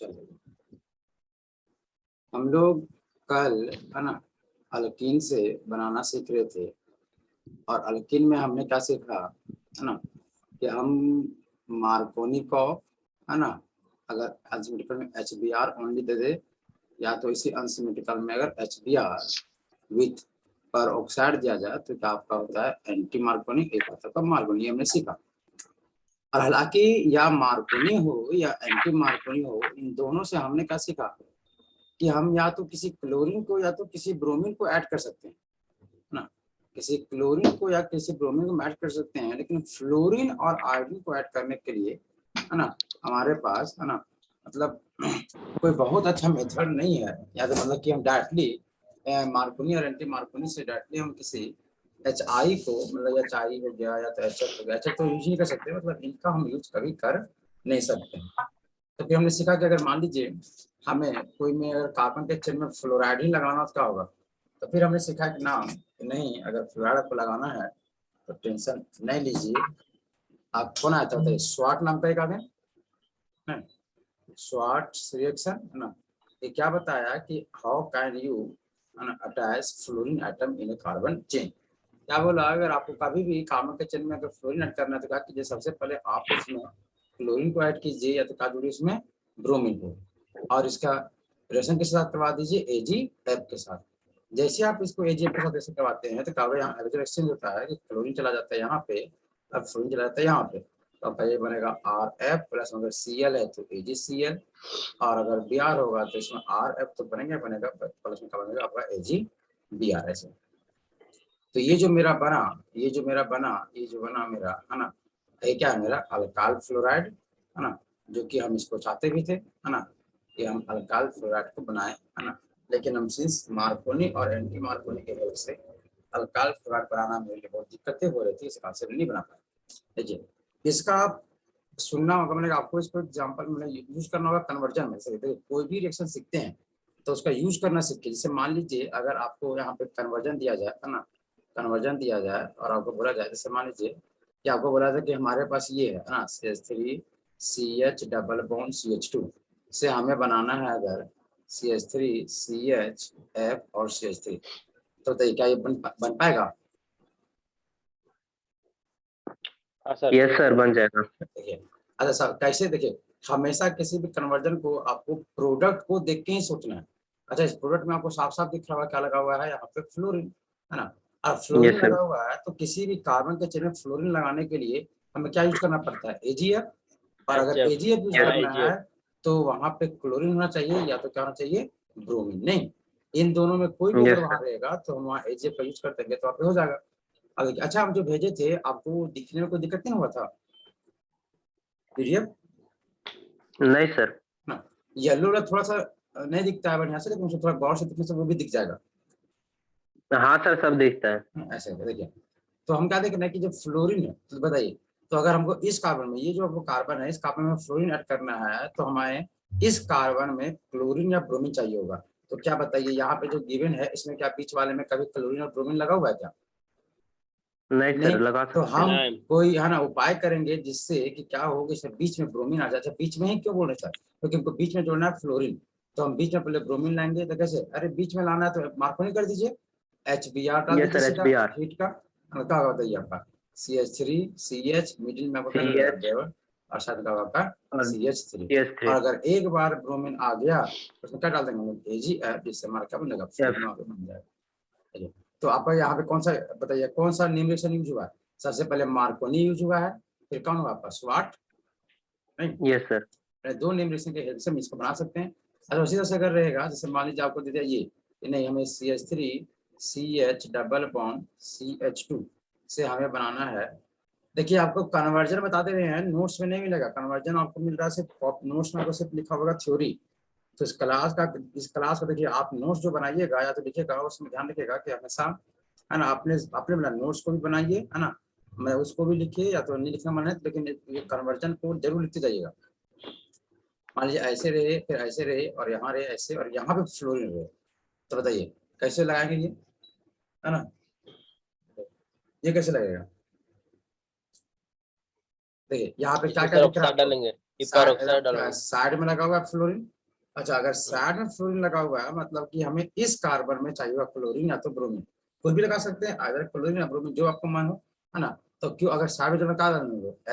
चलो हम लोग कल है ना अल्कीन से बनाना सीख रहे थे और अल्कीन में हमने क्या सीखा है ना कि हम मार्कोनी को है ना अगर अनसिमेट्रिकल में HBr ओनली दे दे या तो इसी अनसिमेट्रिकल में अगर HBr विथ पर ऑक्साइड दिया जाए तो क्या आपका होता है एंटी मार्कोनी, एक होता है मार्कोनी, हमने सीखा। और हालांकि या मार्कोनी हो या एंटी मार्कोनी हो, इन दोनों से हमने क्या सीखा कि हम या तो किसी क्लोरीन को या तो किसी ब्रोमीन को ऐड कर सकते हैं ना, किसी क्लोरीन को या किसी ब्रोमीन को ऐड कर सकते हैं, लेकिन फ्लोरीन और आयोडीन को ऐड करने के लिए है ना हमारे पास है ना मतलब कोई बहुत अच्छा मेथड नहीं है, या तो मतलब कि हम डायरेक्टली मार्कोनी और एंटी मार्कोनी से डायरेक्टली हम किसी HI को मतलब HI हो गया या तो HF हो गया, HF तो यूज नहीं कर सकते, मतलब इनका हम यूज कभी कर नहीं सकते। तो फिर हमने सीखा कि अगर मान लीजिए हमें कोई में अगर कार्बन के चेन में फ्लोराइड ही लगाना तो क्या होगा, तो फिर हमने सीखा कि ना नहीं, अगर फ्लोराइड आपको लगाना है तो टेंशन नहीं लीजिए। आप कौन आया था स्वाट नाम का एक आदमी है, स्वाट्स रिएक्शन है ना, ये क्या बताया कि how can you attach fluorine atom in carbon chain. क्या बोला, अगर आपको कभी भी कार्बन के चेन में अगर फ्लोरीन ऐड करना है तो कहा कि सबसे पहले आप उसमें क्लोरीन को ऐड कीजिए या तो क्या जोड़िए उसमें ब्रोमीन को, और इसका रिएक्शन के साथ करवा दीजिए AgF के साथ। जैसे आप इसको AgF के साथ ऐसे करवाते हैं तो क्या होगा, यहाँ हाइड्रोजन एक्सचेंज होता है कि क्लोरीन चला जाता है यहाँ पे और फ्लोरीन चला जाता है यहाँ पे, तो आपका ये बनेगा RF प्लस अगर Cl है तो AgCl, और अगर Br होगा तो इसमें RF तो बनेगा प्लस में क्या बनेगा आपका AgBr ऐसे। तो ये जो बना मेरा है ना, ये क्या है मेरा अल्काइल फ्लोराइड है ना, जो कि हम इसको चाहते भी थे है ना कि हम अल्काइल फ्लोराइड को बनाए है ना, लेकिन हम सिंस मार्कोनी और एंटी मार्कोनी के हेल्प से अल्काइल फ्लोराइड बनाना मेरे लिए बहुत दिक्कतें हो रही थी, इस कारण से नहीं बना पाया। देखिए इसका आप सुनना होगा, मैंने आपको इसको एग्जाम्पल मैंने यूज करना होगा कन्वर्जन में से। कोई भी रिएक्शन सीखते हैं तो उसका यूज करना सीखिए। जैसे मान लीजिए अगर आपको यहाँ पे कन्वर्जन दिया जाए है ना, कन्वर्जन दिया जाए और आपको बोला जाए, जैसे मान लीजिए कि आपको बोला था कि हमारे पास ये है ना CH3CH डबल बॉन्ड CH2 से हमें बनाना है अगर CH3CHF और CH3, तो क्या ये बन पाएगा? यस सर, बन जाएगा। देखिए अच्छा सर कैसे, देखिए हमेशा किसी भी कन्वर्जन को आपको प्रोडक्ट को देख के ही सोचना है। अच्छा इस प्रोडक्ट में आपको साफ साफ दिख रहा है क्या लगा हुआ है, यहाँ पे फ्लोरीन है ना, और फ्लोरीन यस लगा सर। हुआ है तो किसी भी कार्बन के चेन में फ्लोरीन लगाने के लिए हमें क्या यूज करना पड़ता है AgF, और अगर AgF यूज करना है तो वहां पे क्लोरीन होना चाहिए या तो क्या होना चाहिए ब्रोमीन, नहीं इन दोनों में कोई भी अगर वहां रहेगा तो हम वहाँ AgF का यूज कर देंगे तो आप हो जाएगा। अब अच्छा हम जो भेजे थे आपको दिखने में कोई दिक्कत नहीं हुआ था PDF? नहीं सर। येलो थोड़ा सा नहीं दिखता है बढ़िया से, लेकिन थोड़ा गौर से दिखने से वो भी दिख जाएगा। हाँ सर, सब दिखता है। ऐसे देखिए, तो हम क्या देख रहे हैं कि जो फ्लोरीन है, तो बताइए तो अगर हमको इस कार्बन में, ये जो आपको कार्बन है इस कार्बन में फ्लोरीन ऐड करना है तो हमें इस कार्बन में क्लोरीन या ब्रोमीन चाहिए होगा। तो क्या बताइए यहाँ पे जो गिवन है इसमें क्या बीच वाले में कभी क्लोरीन और ब्रोमीन लगा हुआ है क्या? नहीं नहीं, सर, लगा तो सकते हम हैं। कोई है ना उपाय करेंगे जिससे कि क्या होगा, इसमें बीच में ब्रोमीन आ जाए। अच्छा बीच में ही क्यों बोल रहे सर, क्योंकि हमको बीच में जोड़ना है फ्लोरीन, तो हम बीच में पहले ब्रोमीन लाएंगे तो कैसे, अरे बीच में लाना है तो मार्कोनी कर दीजिए, HBr डाल यस दीजिए सर, सीधा HBr। हीट का, क्या बताइए आपका CH3CH मिडिल में आपका CH और साथ का आपका और CH3, CH3 और अगर एक बार ब्रोमीन आ गया तो उसमें क्या डाल देंगे हम लोग AgF, जिससे हमारा क्या बनेगा F। फ्लोरीन बन जाएगा। तो आपका यहाँ पे कौन सा बताइए, कौन सा निम्न यूज हुआ है? सबसे पहले मार्कोनी यूज हुआ है, फिर कौन हुआ आपका स्वाट, नहीं यस सर। दो निम्न के हेल्प से हम इसको बना सकते हैं। अच्छा उसी तरह से अगर रहेगा, जैसे मान लीजिए आपको दे दिया ये नहीं, हमें CH3CH डबल बॉन्ड CH2 से हमें बनाना है। देखिए आपको कन्वर्जन बता दे रहे हैं, नोट्स में नहीं मिलेगा कन्वर्जन, आपको मिल रहा है सिर्फ नोट्स में आपको सिर्फ लिखा होगा थ्योरी। तो इस क्लास का देखिए आप नोट्स जो बनाइएगा या तो लिखिएगा उसमें ध्यान रखिएगा कि हमेशा है ना अपने अपने नोट्स को भी बनाइए है ना, मैं उसको भी लिखिए या तो नहीं लिखना मन है, लेकिन ये कन्वर्जन को जरूर लिखते जाइएगा। मान लीजिए ऐसे रहे फिर ऐसे रहे और यहाँ रहे ऐसे और यहाँ पे फ्लोरीन रहे, तो बताइए कैसे लगाएंगे ये, है ना, ये कैसे लगेगा? देखिए यहाँ पे क्या क्या दिख रहा है आपको, साइड में लगा हुआ है फ्लोरीन। अच्छा, अगर साइड में फ्लोरीन लगा हुआ है मतलब कि हमें इस कार्बन में चाहिए क्लोरीन या तो ब्रोमीन, कोई भी लगा सकते हैं, अगर क्लोरीन या ब्रोमीन जो आपको मन हो, है ना। तो क्यों अगर साइड में जो लगा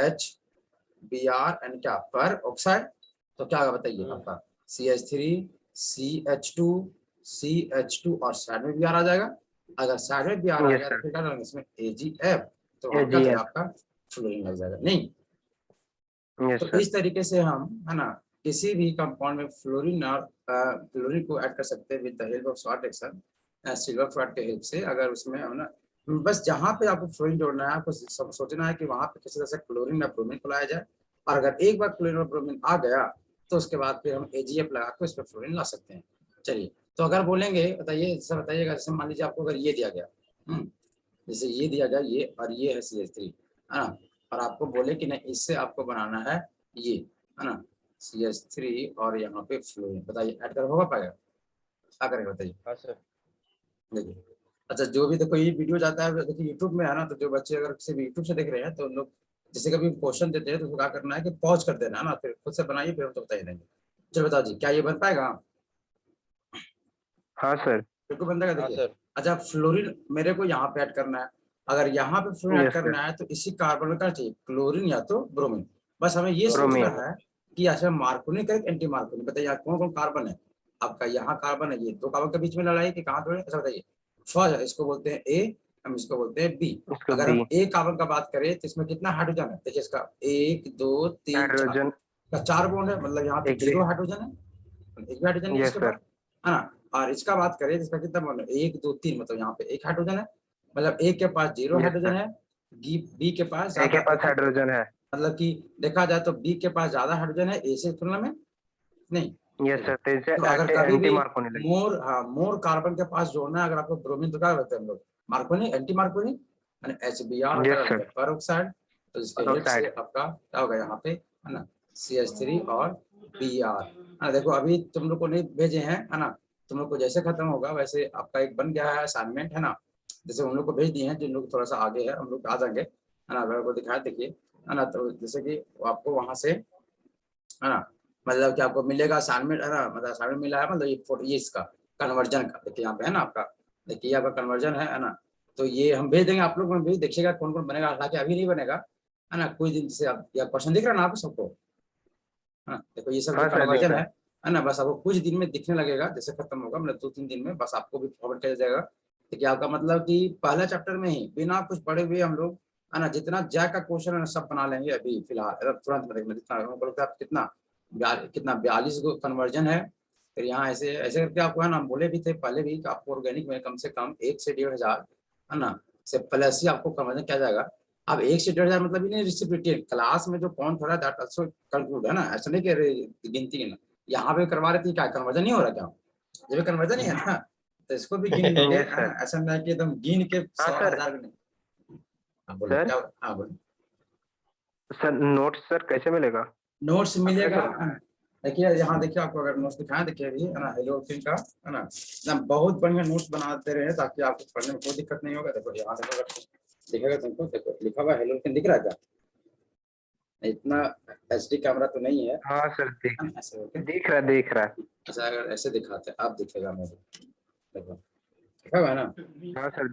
HBr एंड क्या पर ऑक्साइड, तो क्या होगा बताइए आपका CH3 CH2 CH2 और साइड में Br आ जाएगा। अगर साइड में Br आ गया तो फिर क्या डालेंगे इसमें AgF, तो हम क्या करेंगे आपका फ्लोरीन लग जाएगा नहीं। तो इस तरीके से हम, है ना, किसी भी कंपाउंड में फ्लोरीन और क्लोरीन को ऐड कर सकते हैं with the help of salt action, silver float के हेल्प से। अगर उसमें हम ना बस जहाँ पे आपको फ्लोरीन जोड़ना है, आपको सोचना है कि वहां पे किसी तरह से क्लोरीन या ब्रोमीन को लाया जाए, और अगर एक बार क्लोरीन और ब्रोमीन आ गया तो उसके बाद फिर हम AgF लगा कर इसमें फ्लोरीन ला सकते हैं। चलिए, तो अगर बोलेंगे बताइए, जैसे बताइएगा, जैसे मान लीजिए आपको अगर ये दिया गया, जैसे ये दिया गया ये, और ये है CH3, है ना, और आपको बोले कि नहीं इससे आपको बनाना है ये, है ना, CH3 और यहाँ पे फ्लोरीन, बताइए ऐड कर होगा पाएगा? क्या करेगा बताइए? हाँ सर। देखिए, अच्छा जो भी देखो ये वीडियो जाता है देखिए यूट्यूब में, है ना, तो जो बच्चे अगर किसी भी यूट्यूब से देख रहे हैं तो लोग जैसे कभी क्वेश्चन देते हैं तो क्या करना है कि पॉज कर देना है ना, फिर खुद से बनाइए, फिर हम तो बताइए देंगे। चलो बताओ जी, क्या ये बन पाएगा? हाँ सर। बिल्कुल बन जाएगा। देखिए, अच्छा फ्लोरीन मेरे को यहाँ पे ऐड करना है, अगर यहाँ पे फ्लोरीन ऐड करना है तो इसी कार्बन में क्या चाहिए, क्लोरीन या तो ब्रोमीन। बस हमें ये सोचना है कि अच्छा मार्कोनिक है एंटी मार्कोनिक, बताइए कौन कौन कार्बन है आपका? यहाँ कार्बन है, ये दो कार्बन के बीच में लड़ाई कि कहाँ थोड़े, अच्छा बताइए। फर्स्ट इसको बोलते हैं A, हम इसको बोलते हैं B। अगर हम A कार्बन का बात करें तो इसमें कितना हाइड्रोजन है? देखिए इसका 1 2 3 4 बॉन्ड है, मतलब यहाँ पे 0 हाइड्रोजन है, एक भी हाइड्रोजन नहीं इसके बाद, है ना। और इसका बात करें इसका कितना बॉन्ड है? 1 2 3, मतलब यहाँ पे एक हाइड्रोजन है, मतलब A के पास 0 हाइड्रोजन है, B के पास ज्यादा हाइड्रोजन है, मतलब कि देखा जाए तो B के पास ज्यादा हाइड्रोजन है A से तुलना में नहीं। यस सर, तो अगर कभी भी मोर कार्बन के पास जोड़ना है अगर आपको ब्रोमीन, तो क्या करते हैं हम लोग? मार्कोनी, एंटी मार्कोनी, HBr होता है पेरोक्साइड, तो इसके हेल्प से आपका क्या होगा यहाँ पे, है ना, CH3 और Br। देखो अभी तुम लोग को नहीं भेजे हैं, है ना, तुम लोग को जैसे खत्म होगा वैसे आपका एक बन गया है असाइनमेंट, है ना, जैसे उन लोग को भेज दिए हैं जिन लोग थोड़ा सा आगे है, हम लोग आ जाएंगे, है ना, अगर वो दिखाया देखिए, है ना, तो जैसे कि आपको वहां से, है ना, मतलब कि आपको मिलेगा असाइनमेंट, है ना, मतलब असाइनमेंट मिला है, मतलब ये इसका कन्वर्जन का, देखिए यहाँ पे है ना आपका, देखिए आपका कन्वर्जन है ना, तो ये हम भेज देंगे आप लोग भी देखिएगा कौन कौन बनेगा, हालांकि अभी नहीं बनेगा, है ना, कुछ दिन से आप या क्वेश्चन दिख रहा है ना आपको सबको, है ना, देखो ये सब जो कन्वर्जन है ना, बस आपको कुछ दिन में दिखने लगेगा, जैसे खत्म होगा मतलब 2-3 दिन में बस आपको भी फॉरवर्ड किया जाएगा। देखिए आपका मतलब कि पहला चैप्टर में ही बिना कुछ पढ़े हुए हम लोग, है ना, जितना जैक का क्वेश्चन है ना सब बना लेंगे अभी फिलहाल तुरंत में, जितना कितना 42 को कन्वर्जन है। फिर यहाँ ऐसे ऐसे करके आपको, है ना, बोले भी थे पहले भी कि आपको ऑर्गेनिक में कम से कम 1 से 1,500, है ना, से प्लस ही आपको कन्वर्जन किया जाएगा। अब 1 से 1,500 मतलब ये नहीं रिसिप्रोकेट क्लास में जो पॉइंट हो रहा है दैट आल्सो कंक्लूड, है ना, ऐसा नहीं कि गिनती गिनना, यहाँ पे करवा रहे थे क्या कन्वर्जन नहीं हो रहा क्या? जब कन्वर्जन ही है ना, तो इसको भी गिन लोगे, ऐसा नहीं कि एकदम गिन के 100,000 नहीं। बोलो क्या? हाँ बोलो सर। नोट्स सर कैसे मिलेगा? नोट्स मिलेगा, देखिए यहाँ देखिए आपको अगर नोट्स दिखाएं, देखिए अभी, है ना, हेलो फिल्म का, है ना, बहुत बढ़िया नोट्स बनाते रहे ताकि आपको पढ़ने में कोई दिक्कत नहीं होगा। देखो यहाँ देखो दिखेगा तुमको, देखो लिखा हुआ हेलो फिल्म दिख रहा है क्या? इतना HD कैमरा तो नहीं है। हाँ सर, दिख रहा है। अच्छा अगर ऐसे दिखाते हैं अब दिखेगा मेरे, देखो दिखा हुआ है ना? हाँ सर,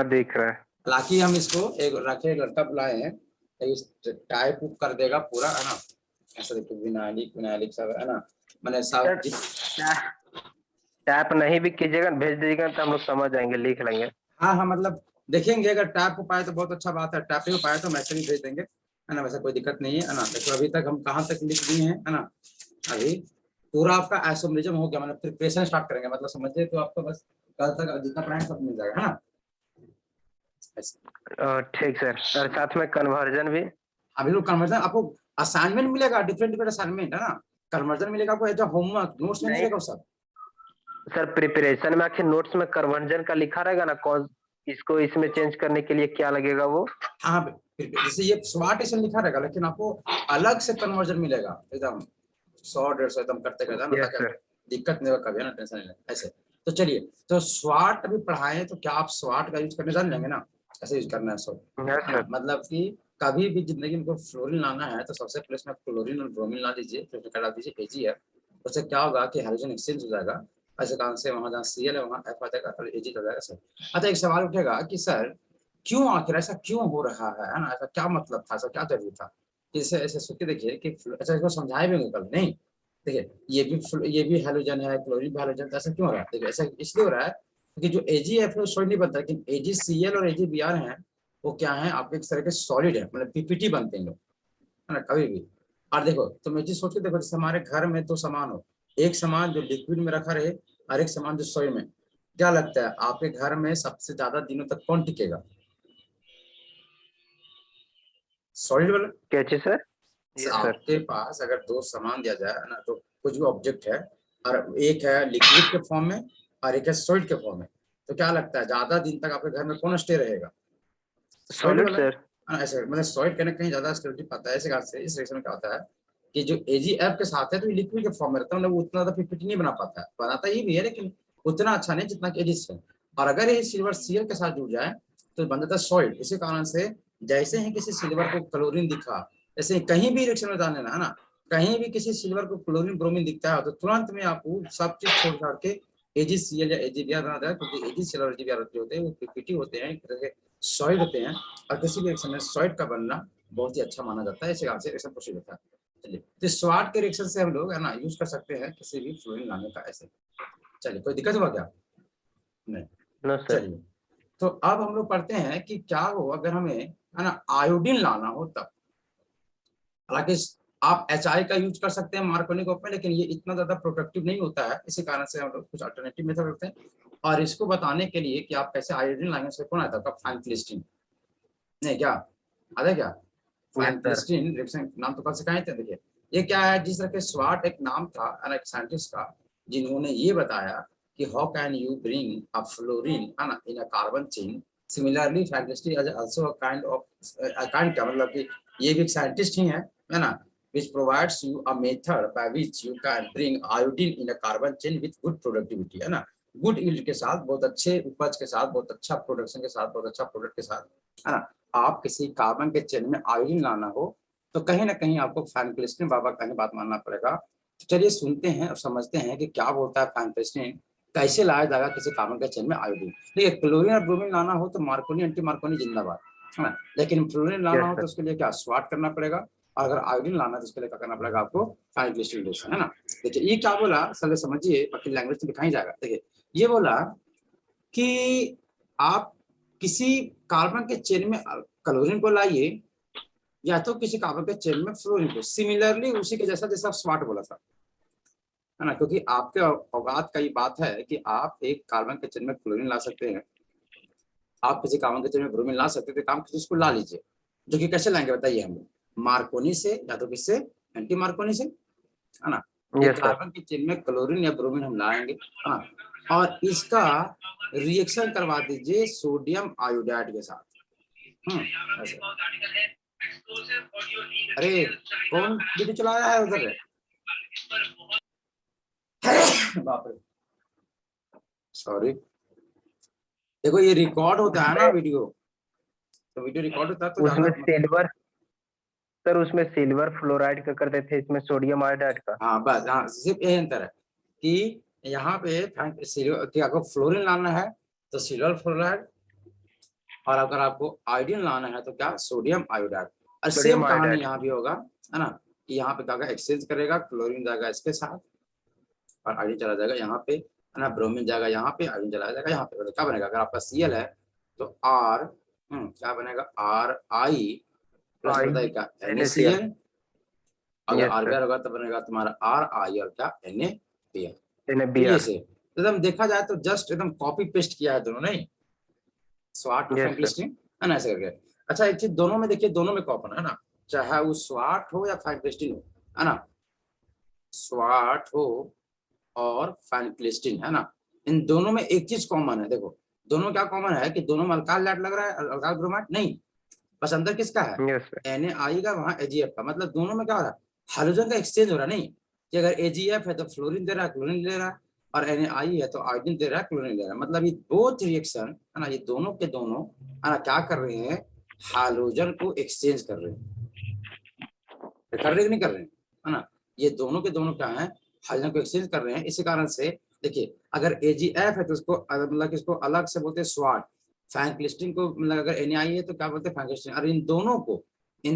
दिख रहा है। हालांकि हम इसको एक रखे लड़का बुलाए हैं, टाइप कर देगा पूरा, है ना, ऐसा देखो विनायलिक सब, है ना, मैंने सब टैप नहीं भी कीजिएगा, भेज दीजिएगा तो हम लोग समझ जाएंगे, लिख लेंगे। हाँ मतलब देखेंगे, अगर टैप हो पाए तो बहुत अच्छा बात है, टैप नहीं हो पाए तो मैसेज भी भेज देंगे, है ना, वैसा कोई दिक्कत नहीं है ना। देखो अभी तक हम कहाँ तक लिख दिए हैं, है ना, अभी पूरा आपका आइसोमेरिज्म हो गया, मतलब प्रिपरेशन स्टार्ट करेंगे, मतलब समझिए तो आपको बस कल तक जितना पढ़ाएंगे सब मिल जाएगा, है ना। ठीक सर, और साथ में कन्वर्जन भी। अभी लोग कन्वर्जन आपको असाइनमेंट मिलेगा, डिफरेंट असाइनमेंट, है ना, कन्वर्जन मिलेगा आपको एज होमवर्क, नोट्स में नहीं रहेगा सब। सर प्रिपरेशन में आखिर नोट्स में कन्वर्जन का लिखा रहेगा ना, कौन इसको इसमें चेंज करने के लिए क्या लगेगा वो? हाँ जैसे ये स्वाट ऐसे लिखा रहेगा, लेकिन आपको अलग से कन्वर्जन मिलेगा एकदम 100-150 एकदम करते करते, दिक्कत नहीं होगा कभी, है ना, टेंशन नहीं लेना ऐसे। तो चलिए, तो स्वाट अभी पढ़ाएं तो क्या आप स्वाट का यूज करने जान लेंगे ना, कैसे यूज करना है सब, मतलब कि कभी भी जिंदगी में फ्लोरीन लाना है तो सबसे पहले इसमें क्लोरीन और ब्रोमीन ला दीजिए, फिर उसमें डाल दीजिए AgF। उससे क्या होगा कि हाइड्रोजन एक्सचेंज हो जाएगा, ऐसे कारण से वहां जहाँ Cl है वहां F आ जाएगा और Ag आ जाएगा सर। अच्छा एक सवाल उठेगा कि सर क्यों आखिर ऐसा क्यों हो रहा है ना, ऐसा क्या मतलब था, ऐसा क्या जरूरी था? इसे ऐसे सोच के देखिए कि अच्छा इसको समझाए भी कल नहीं। देखिए ये भी हैलोजन है, क्लोरीन भी हैलोजन, तो ऐसा क्यों हो रहा है? देखिए ऐसा इसलिए हो रहा है क्योंकि जो AgF है वो सॉलिड नहीं बनता, लेकिन AgCl और AgBr है वो क्या है आपके एक तरह के सॉलिड है, मतलब पीपीटी बनते हैं लोग, है ना कभी भी। और देखो तुम एक चीज सोच के देखो, जैसे हमारे घर में दो सामान हो, एक सामान जो लिक्विड में रखा रहे और एक सामान जो सोई में, क्या लगता है आपके घर में सबसे ज्यादा दिनों तक कौन टिकेगा? सॉलिड वाला। क्या चीज सर? Yes sir. आपके पास अगर दो सामान दिया जाए ना, तो कुछ भी ऑब्जेक्ट है और एक है लिक्विड के फॉर्म में और एक है सॉलिड के फॉर्म में, तो क्या लगता है ज्यादा दिन तक आपके घर में कौन स्टे रहेगा? सॉलिड सॉलिड वाला। सर। ऐसे मतलब सॉलिड कहीं ना कहीं ज्यादा स्टेबिलिटी पाता है, ऐसे कारण से इस रिएक्शन में क्या होता है कि जो AgF के साथ है तो लिक्विड के फॉर्म में रहता है, मतलब उतना ज्यादा पीपीटी नहीं बना पाता है, बनाता ही भी है लेकिन उतना अच्छा नहीं जितना कि Ag है। और अगर ये सिल्वर Cl के साथ जुड़ जाए तो बन जाता है सॉलिड। इसी कारण से जैसे ही किसी सिल्वर को क्लोरीन दिखा, जैसे कहीं भी रिएक्शन में जान लेना है ना, कहीं भी किसी सिल्वर को क्लोरीन ब्रोमीन दिखता है तो तुरंत में आपको सब चीज छोड़ छाड़ के AgCl या AgBr बना देगा, क्योंकि AgCl और AgBr जो होते हैं वो पीपीटी होते हैं, एक तरह के सॉलिड होते हैं और किसी भी रिएक्शन में सॉलिड का बनना बहुत ही अच्छा माना जाता है, इसी कारण से रिएक्शन प्रोसीड होता है। चलिए तो स्वाट के रिएक्शन से हम लोग है ना यूज कर सकते हैं किसी भी फ्लोरीन लाने का ऐसे। चलिए कोई दिक्कत हुआ क्या? नहीं। No sir. चलिए तो अब हम लोग पढ़ते हैं कि क्या हो अगर हमें है ना आयोडीन लाना हो तब। हालांकि आप HI का यूज कर सकते हैं मार्कोनी कॉप में, लेकिन ये इतना ज्यादा प्रोडक्टिव नहीं होता है, इसी कारण से हम लोग कुछ अल्टरनेटिव मेथड रखते हैं। और इसको बताने के लिए कि आप कैसे आयोडीन लाएंगे से कौन आता है फाइनक्लिस्टीन, नहीं क्या आता है क्या? Yes sir. फाइनक्लिस्टीन रिएक्शन नाम तो कल सिखाए थे। देखिए ये क्या है, जिस तरह के स्वाट एक नाम था एक साइंटिस्ट का, जिन्होंने ये बताया कि how can you bring a fluorine है ना in a carbon chain. Similarly Finkelstein is also a kind of kind का मतलब कि ये भी एक साइंटिस्ट ही है ना, which provides you a method by which you can bring iodine in a carbon chain with good productivity, है ना, गुड यील्ड के साथ, बहुत अच्छे उपज के साथ, बहुत अच्छा प्रोडक्शन के साथ, बहुत अच्छा प्रोडक्ट के साथ, है ना, आप किसी कार्बन के चेन में आयोडीन लाना हो तो कहीं ना कहीं आपको फाइनक्लिस्टीन बाबा का ही बात मानना पड़ेगा। तो चलिए सुनते हैं और समझते हैं कि क्या बोलता है फाइनक्लिस्टीन, कैसे लाया जाएगा किसी कार्बन के चेन में आयोडीन। देखिए क्लोरीन और ब्रोमीन लाना हो तो मार्कोनी एंटी मार्कोनी जिंदाबाद, है ना, लेकिन फ्लोरीन लाना यस हो तो सर। उसके लिए क्या स्वाट करना पड़ेगा, और अगर आयोडीन लाना है तो उसके लिए क्या करना पड़ेगा आपको फाइनक्लिस्टीन रिएक्शन, है ना। देखिए ये क्या बोला चलिए समझिए, बाकी लैंग्वेज में दिखाई जाएगा। देखिए ये बोला कि आप किसी कार्बन के चेन में क्लोरीन को लाइए या तो किसी कार्बन के चेन में फ्लोरीन को, सिमिलरली उसी के जैसा जैसा स्वाट बोला था, है ना, क्योंकि आपके औकात का ये बात है कि आप एक कार्बन के चेन में क्लोरीन ला सकते हैं, आप किसी कार्बन के चेन में ब्रोमीन ला सकते थे, काम किसी को ला लीजिए, जो कि कैसे लाएंगे बताइए हम, मार्कोनी से या तो किससे, एंटी मार्कोनी से, है ना। एक यस सर। कार्बन की चेन में क्लोरीन या ब्रोमीन हम लाएंगे, है ना, और इसका रिएक्शन करवा दीजिए सोडियम आयोडाइड के साथ। ऐसे। अरे कौन वीडियो चलाया है उधर? बाप रे, सॉरी। देखो ये रिकॉर्ड होता है ना उसमें वीडियो, तो वीडियो रिकॉर्ड होता है तो उसमें ज्यादा सिल्वर सर, उसमें सिल्वर फ्लोराइड का करते थे, इसमें सोडियम आयोडाइड का। हाँ बस, हाँ सिर्फ यही अंतर है कि यहाँ पे कि आपको फ्लोरीन लाना है तो सिल्वर फ्लोराइड, और अगर आपको आयोडीन लाना है तो क्या सोडियम आयोडाइड। और सेम सोडियम कहानी आयोडाइड। यहाँ भी होगा, है ना, कि यहाँ पे क्या एक्सचेंज करेगा, क्लोरीन जाएगा इसके साथ और आयोडीन चला जाएगा यहाँ पे, है ना, ब्रोमीन जाएगा यहाँ पे, आयोडीन चला जाएगा यहाँ पे, तो क्या बनेगा अगर आपका Cl है तो R क्या बनेगा RI प्लस आई बताइए क्या NaCl। NaCl, अगर यस सर। RBr होगा तो बनेगा तुम्हारा RI और क्या NaBr। तो ये NaBr। से एकदम देखा जाए तो जस्ट एकदम कॉपी पेस्ट किया है दोनों, नहीं स्वाट और यस सर। फ्रैंकलिस्टीन, है ना, ऐसे करके। अच्छा एक चीज दोनों में देखिए, दोनों में कॉमन है ना, चाहे वो स्वाट हो या फ्रैंकलिस्टीन हो, है ना, स्वाट हो और फ्रैंकलिस्टीन, है ना, इन दोनों में एक चीज कॉमन है। देखो दोनों क्या कॉमन है कि दोनों में अल्काइल लाइट लग रहा है, अल्काइल ब्रोमाइड नहीं, बस अंदर किसका है यस सर। Na का, वहां AgF का, मतलब दोनों में क्या हो रहा है हाइड्रोजन का एक्सचेंज हो रहा है, नहीं कि अगर AgF है तो फ्लोरीन दे रहा है, क्लोरीन ले रहा है, और Na है तो आयोडीन दे रहा है, क्लोरीन ले रहा है, मतलब ये बोथ रिएक्शन, है ना, ये दोनों के दोनों, है ना, क्या कर रहे हैं हाइड्रोजन को एक्सचेंज कर रहे हैं, कर रहे कि नहीं कर रहे हैं, है ना। ये दोनों के दोनों क्या है, हाइड्रोजन को एक्सचेंज कर रहे हैं। इसी कारण से देखिए अगर AgF है तो उसको मतलब इसको अलग से बोलते हैं स्वाट, फ्रैंकलिस्टिन को मतलब अगर NAI है तो क्या बोलते हैं फ्रैंकलिस्टिन। और इन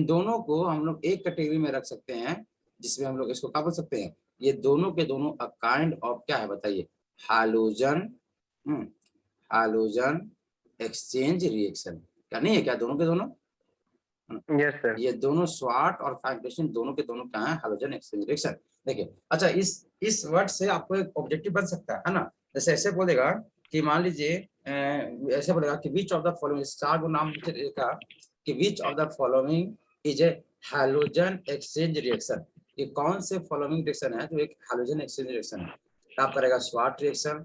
दोनों को हम लोग एक कैटेगरी में रख सकते हैं, जिसमें हम लोग इसको क्या बोल सकते हैं, ये दोनों के दोनों अ काइंड ऑफ क्या है बताइए, हाइड्रोजन हाइड्रोजन एक्सचेंज रिएक्शन। क्या नहीं है क्या, दोनों के दोनों, यस सर। ये दोनों स्वाट और फ्रैंकलिस्टिन दोनों के दोनों क्या है, हाइड्रोजन एक्सचेंज रिएक्शन। देखिए अच्छा इस वर्ड से आपको एक ऑब्जेक्टिव बन सकता है ना। जैसे ऐसे बोलेगा कि मान लीजिए ऐसे बोलेगा कि विच ऑफ द फॉलोइंग, चार को नाम लिखा कि which of the following is a hydrogen exchange reaction. ये कौन से फॉलोइंग रिएक्शन है जो एक हाइड्रोजन एक्सचेंज रिएक्शन है। क्या करेगा, स्वाट रिएक्शन,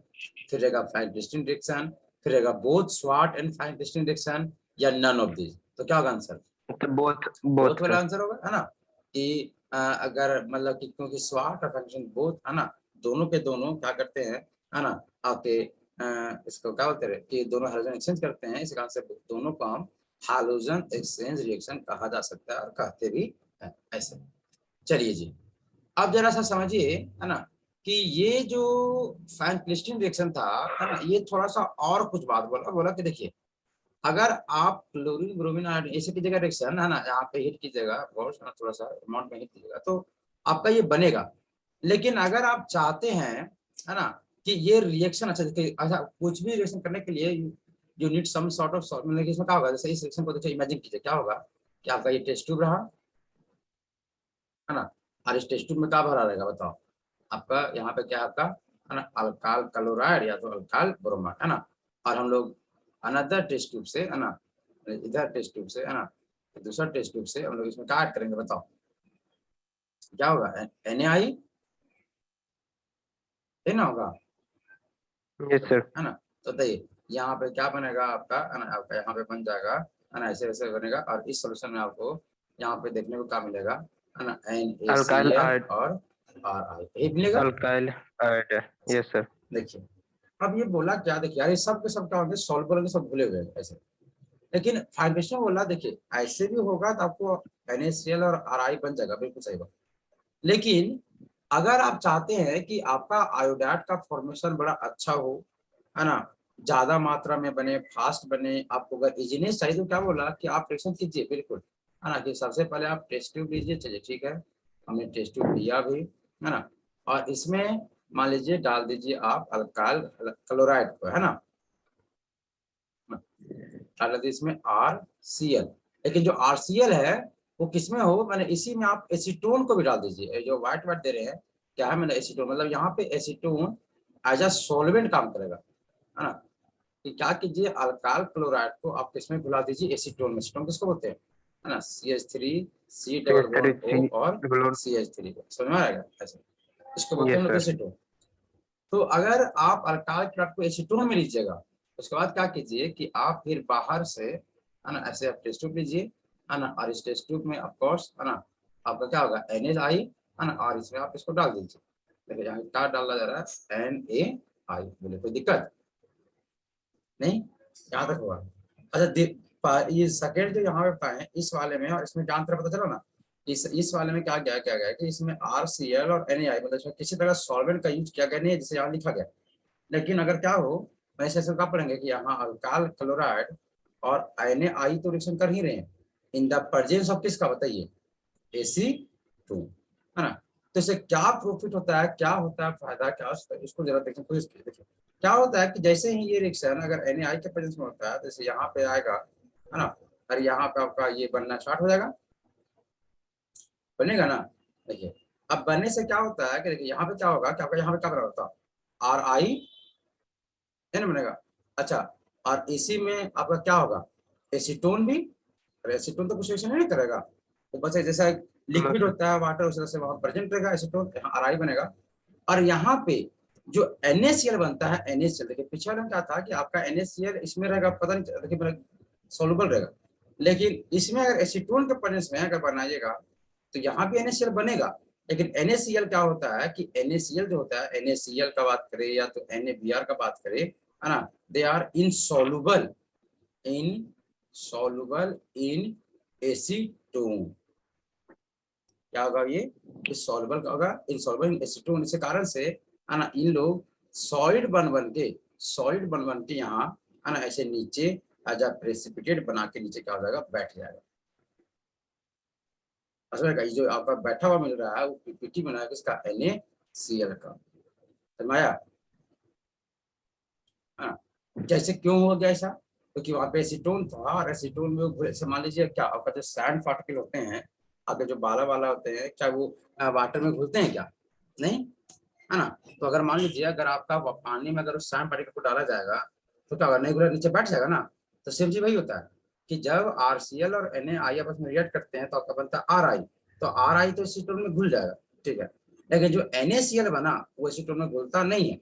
फिर रहेगा फ्रैंकलिस्टिन रिएक्शन, फिर रहेगा बोथ स्वाट एंड फ्रैंकलिस्टिन रिएक्शन, या नन ऑफ दिस। तो क्या होगा आंसर, तो बोथ बोथ वाला सर। आंसर होगा, है ना। कि अगर मतलब कि क्योंकि स्वाट और फंक्शन बोथ, है ना, दोनों के दोनों क्या करते हैं, है ना, आपके इसको क्या बोलते हैं कि दोनों हाइड्रोजन एक्सचेंज करते हैं। इस कारण से दोनों को हम हाइड्रोजन एक्सचेंज रिएक्शन कहा जा सकता है और कहते भी हैं ऐसे। चलिए जी, अब जरा सा समझिए, है ना, कि ये जो फ्रैंकलिस्टिन रिएक्शन था, है ना, ये थोड़ा सा और कुछ बात बोला कि देखिए अगर आप क्लोरीन ब्रोमीन आयोडीन ऐसे की जगह रिएक्शन, है ना, यहाँ पे हीट कीजिएगा, बहुत थोड़ा सा अमाउंट में हीट कीजिएगा तो आपका ये बनेगा। लेकिन अगर आप चाहते हैं, है ना, कि ये रिएक्शन अच्छा कुछ भी रिएक्शन करने के लिए you need some sort of salt, मतलब इसमें क्या होगा, जैसे इस रिएक्शन को देखिए, इमेजिन कीजिए क्या होगा कि आपका ये टेस्ट ट्यूब रहा, है ना, और इस टेस्ट ट्यूब में क्या भरा रहेगा बताओ, आपका यहाँ पे क्या आपका, है ना, अल्काल क्लोराइड या तो अल्काल ब्रोमाइड, है ना। और हम लोग अनदर टेस्ट ट्यूब से, है ना, इधर टेस्ट ट्यूब से, है ना, दूसरा टेस्ट ट्यूब से हम लोग इसमें क्या ऐड करेंगे बताओ, क्या होगा, NaI है ना होगा, यस सर। है ना। तो बताइए यहाँ पे क्या बनेगा आपका, है ना, आपका यहाँ पे बन जाएगा, है ना, ऐसे ऐसे बनेगा। और इस सोल्यूशन में आपको यहाँ पे देखने को क्या मिलेगा, है ना, अल्काइल NaCl आयड, और RI यही मिलेगा। Alkyl iodide. Yes sir. देखिए अब ये बोला क्या, देखिए यार ये सब के सब क्या होंगे, सॉल्युबल सब भूले हुए हैं ऐसे। लेकिन फाइब्रेशन बोला, देखिए ऐसे भी होगा तो आपको NaCl और RI बन जाएगा, बिल्कुल सही बात। लेकिन अगर आप चाहते हैं कि आपका आयोडाइड का फॉर्मेशन बड़ा अच्छा हो, है ना, ज्यादा मात्रा में बने, फास्ट बने, आपको अगर इजीनेस चाहिए तो क्या बोला कि आप रिएक्शन कीजिए, बिल्कुल, है ना, कि सबसे पहले आप टेस्ट ट्यूब लीजिए। चलिए ठीक है, हमने टेस्ट ट्यूब लिया भी, है ना, और इसमें मान लीजिए डाल दीजिए आप अल्काइल क्लोराइड को, है ना, डाल दीजिए इसमें RCl। लेकिन जो RCl है वो किसमें हो, मैंने इसी में आप एसीटोन को भी डाल दीजिए। जो व्हाइट व्हाइट दे रहे हैं क्या है, मैंने एसीटोन, मतलब यहाँ पे एसीटोन एज अ सॉल्वेंट काम करेगा, है ना। कि क्या कीजिए, अल्काइल क्लोराइड को आप किसमें घुला दीजिए, एसीटोन में। एसीटोन किसको बोलते हैं, है ना, CH3 C double bond O और CH3 को, समझ में आएगा ऐसे, इसको बोलते हैं यस हम लोग सर। एसीटोन। तो अगर आप अल्काइल क्लोराइड को एसीटोन में लीजिएगा, उसके बाद क्या कीजिए कि आप फिर बाहर से, है ना, ऐसे आप टेस्ट ट्यूब लीजिए, है ना, और इस टेस्ट ट्यूब में ऑफ कोर्स, है ना, आपका क्या होगा, NaI, है ना, और इसमें आप इसको डाल दीजिए। देखिए यहाँ क्या डाला जा रहा है, NaI, बोले कोई दिक्कत नहीं, यहाँ तक होगा। अच्छा ये सेकेंड जो यहाँ पे पाए इस वाले में और इसमें क्या अंतर पता चला ना, इस वाले में क्या गया कि इसमें RCl और NaI, मतलब इसमें किसी तरह सॉल्वेंट का यूज किया गया नहीं है जिसे यहाँ लिखा गया। लेकिन अगर क्या हो, वैसे ऐसे क्या पढ़ेंगे कि यहाँ अल्काइल क्लोराइड और NaI तो रिएक्शन कर ही रहे हैं इन द प्रेजेंस ऑफ किसका बताइए, Ac2, है ना। तो इससे क्या प्रॉफिट होता है, क्या होता है फायदा, क्या होता है, इसको जरा देखने कोशिश कीजिए। देखिए क्या होता है कि जैसे ही ये रिएक्शन अगर NaI के प्रेजेंस में होता है, जैसे यहाँ पे आएगा, है ना, और यहाँ पे आपका ये बनना स्टार्ट हो जाएगा, बनेगा ना। देखिए अब बनने से क्या होता है कि देखिए यहाँ पे क्या होगा कि आपका यहाँ पे क्या बना होता है, RI है ना बनेगा। अच्छा, और इसी में आपका क्या होगा, एसीटोन भी, एसीटोन तो कुछ रिएक्शन नहीं करेगा, तो बस जैसा लिक्विड होता है वाटर, उस तरह से वहां प्रेजेंट रहेगा एसीटोन, यहाँ RI बनेगा। और यहाँ पे जो NaCl बनता है, NaCl देखिए पिछले में क्या था कि आपका NaCl इसमें रहेगा, पता नहीं देखिए सोलुबल रहेगा। लेकिन इसमें अगर एसीटोन के प्रेजेंस में अगर बनाइएगा तो यहाँ भी NaCl बनेगा। लेकिन NaCl क्या होता है कि NaCl जो होता है, NaCl का बात करें या तो NaBr का बात करें, है ना, they are insoluble in soluble in acetone. क्या होगा ये सॉल्युबल का होगा इनसॉल्युबल इन एसीटोन। इस कारण से है ना इन लोग सॉलिड बन बन के यहाँ है ना ऐसे नीचे एज अ प्रेसिपिटेट बना के नीचे क्या हो जाएगा, बैठ जाएगा। असर ये जो आपका बैठा हुआ मिल रहा है वो पीपीटी बना है किसका, NaCl का। समझाया? हाँ, कैसे क्यों हो गया ऐसा, क्योंकि वहां पे एसीटोन था और एसीटोन में मान लीजिए क्या आपका जो सैंड पार्टिकल होते हैं आपके जो बाला वाला होते हैं, क्या वो वाटर में घुलते हैं क्या, नहीं है ना। तो अगर मान लीजिए अगर आपका पानी में अगर उस सैंड पार्टिकल को डाला जाएगा तो क्या होगा, नहीं घुला नीचे बैठ जाएगा ना। तो सेम चीज वही होता है कि जब RCl और NaI आपस में रिएक्ट करते हैं तो आपका बनता है RI। तो RI तो एसीटोन में घुल जाएगा, ठीक है। लेकिन जो NaCl बना वो एसीटोन में घुलता नहीं है,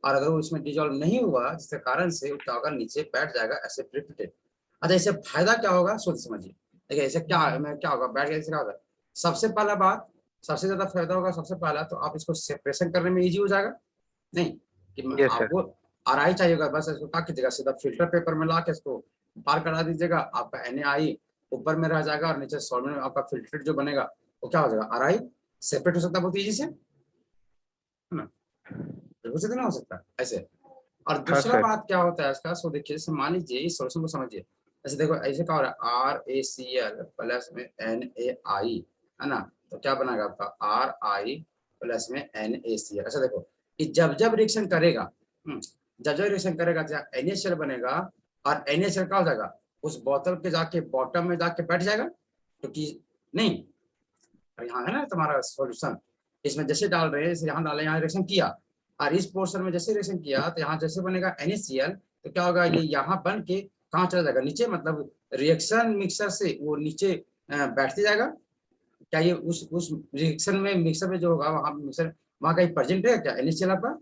और अगर वो इसमें डिजोल्व नहीं हुआ जिसके कारण से वो क्या होगा, नीचे बैठ जाएगा ऐसे प्रिसिपिटेट। अच्छा, इससे फायदा क्या होगा सोच समझिए। देखिए ऐसे क्या होगा, बैठ गया क्या होगा। सबसे पहला बात, सबसे ज्यादा फायदा होगा, सबसे पहला तो आप इसको सेपरेशन करने में इजी हो जाएगा। नहीं कि यस सर। आपको RI चाहिएगा, बस इसको क्या कीजिएगा, सीधा फिल्टर पेपर में ला के इसको पार करा दीजिएगा, आपका NaI ऊपर में रह जाएगा और नीचे सॉल्वेंट में आपका फिल्ट्रेट जो बनेगा वो क्या हो जाएगा, RI सेपरेट हो सकता है बहुत ईजी से, है ना। बिल्कुल से ना हो सकता ऐसे। और हाँ दूसरा सर। बात क्या होता है इसका, सो देखिए जैसे मान लीजिए इस सॉल्यूशन को समझिए। ऐसे देखो ऐसे क्या हो रहा है, RaCl प्लस में NaI, है ना। तो क्या बनेगा आपका RI प्लस में NaCl। अच्छा देखो कि जब जब रिएक्शन करेगा, जब जब रिएक्शन करेगा तो NaCl बनेगा और NaCl क्या हो जाएगा, उस बोतल के जाके बॉटम में जाके बैठ जाएगा, क्योंकि नहीं यहाँ है ना तुम्हारा सॉल्यूशन, इसमें जैसे डाल रहे हैं यहाँ डाले, यहाँ रिएक्शन किया और इस पोर्शन में जैसे रिएक्शन किया तो यहाँ जैसे बनेगा NaCl, तो क्या होगा ये यहाँ बन के कहाँ चला जाएगा, नीचे, मतलब रिएक्शन मिक्सर से वो नीचे बैठते जाएगा। क्या ये उस रिएक्शन में मिक्सर में जो होगा वहां मिक्सर वहां कहीं प्रेजेंट है क्या NaCl आपका,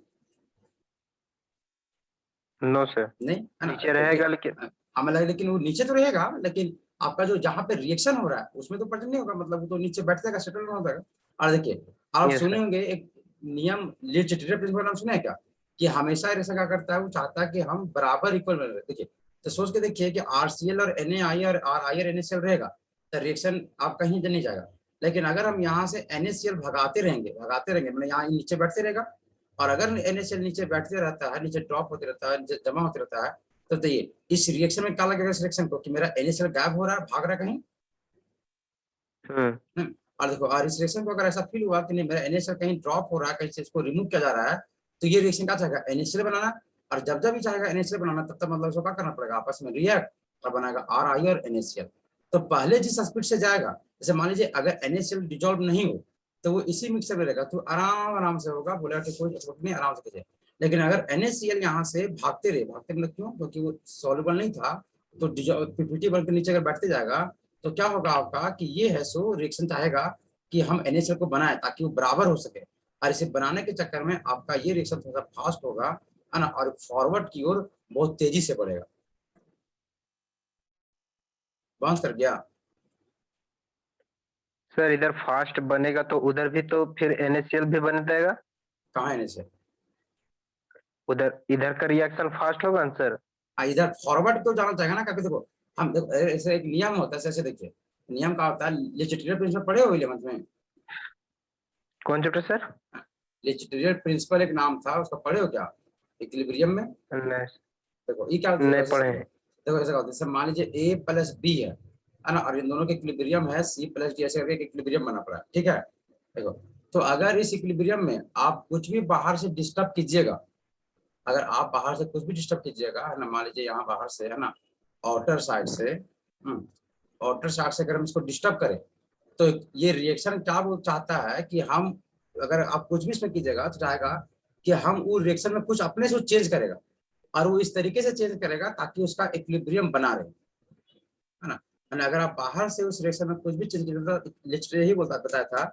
नो सर, नहीं है ना। नीचे तो रहेगा लेकिन। हमें लगे लेकिन वो नीचे तो रहेगा, लेकिन आपका जो जहाँ पे रिएक्शन हो रहा है उसमें तो प्रेजेंट नहीं होगा, मतलब वो तो नीचे बैठ जाएगा, सेटल हो जाएगा। और देखिए आप यस सुने सर। होंगे एक नियम लीच-टिटरे प्रिंसिपल नाम सुना है क्या, कि हमेशा रिएक्शन क्या करता है, वो चाहता है कि हम बराबर इक्वल बने रहे। देखिए तो सोच के देखिए कि RCl और NaI और RI और NaCl रहेगा तो रिएक्शन आप कहीं नहीं जाएगा। लेकिन अगर हम यहाँ से NaCl भगाते रहेंगे मतलब यहाँ नीचे बैठते रहेगा, और अगर NaCl नीचे बैठते रहता है, नीचे ड्रॉप होते रहता है, जमा होते रहता है, तो देखिए इस रिएक्शन में क्या लगेगा, इस रिएक्शन को कि मेरा NaCl गायब हो रहा है, भाग रहा है कहीं। और देखो और इस रिएक्शन को अगर ऐसा फील हुआ कि नहीं मेरा NaCl कहीं ड्रॉप हो रहा है, कहीं से इसको रिमूव किया जा रहा है, तो ये रिएक्शन क्या चाहेगा, NaCl बनाना। और जब जब भी चाहेगा NaCl बनाना तब तब मतलब उसको क्या करना पड़ेगा, आपस में रिएक्ट और बनाएगा RI और NaCl। तो पहले जिस स्पीड से जाएगा, जैसे मान लीजिए अगर NaCl डिजोल्व नहीं हो तो वो इसी मिक्सर में रहेगा, तो आराम आराम से होगा, बोला कि कोई दिक्कत नहीं, आराम से कीजिए। लेकिन अगर NaCl यहाँ से भागते मतलब क्यों, क्योंकि वो सॉल्युबल नहीं था, तो पीपीटी बन के नीचे अगर बैठते जाएगा तो क्या होगा आपका कि ये है सो रिएक्शन चाहेगा कि हम NaCl को बनाए ताकि वो बराबर हो सके, और इसे बनाने के चक्कर में आपका ये रिएक्शन थोड़ा फास्ट होगा, है ना, और फॉरवर्ड की ओर बहुत तेजी से बढ़ेगा। बाउंस कर गया। सर इधर फास्ट बनेगा तो उधर भी तो फिर NaCl भी बन जाएगा। कहाँ NaCl, उधर इधर का रिएक्शन फास्ट होगा ना सर। इधर फॉरवर्ड तो जाना चाहेगा ना, क्योंकि देखो हम ऐसे एक नियम होता है, ऐसे देखिए नियम का होता है, लिचिट्रियल प्रिंसिपल पढ़े हो 11th में, कौन चैप्टर सर। लिचिट्रियल प्रिंसिपल एक नाम था उसका, पढ़े हो क्या, इक्विलिब्रियम में। नहीं, देखो ये क्या नहीं होता पढ़े है, हैं। देखो ऐसा होता है, जैसे मान लीजिए A प्लस B है ना, और इन दोनों के इक्विलिब्रियम है C प्लस D, ऐसे करके इक्विलिब्रियम बना पड़ा है, ठीक है। देखो तो अगर इस इक्विलिब्रियम में आप कुछ भी बाहर से डिस्टर्ब कीजिएगा, अगर आप बाहर से कुछ भी डिस्टर्ब कीजिएगा, है ना, मान लीजिए यहाँ बाहर से, है ना, आउटर साइड से, आउटर साइड से अगर हम इसको डिस्टर्ब करें तो ये रिएक्शन क्या वो चाहता है कि हम, अगर आप कुछ भी इसमें कीजिएगा तो चाहेगा कि हम वो रिएक्शन में कुछ अपने से चेंज करेगा, और वो इस तरीके से चेंज करेगा ताकि उसका इक्विलिब्रियम बना रहे, है ना। अगर आप बाहर से उस रिएक्शन में कुछ भी चेंज कीजिएगा, लिटरेचर यही बताया था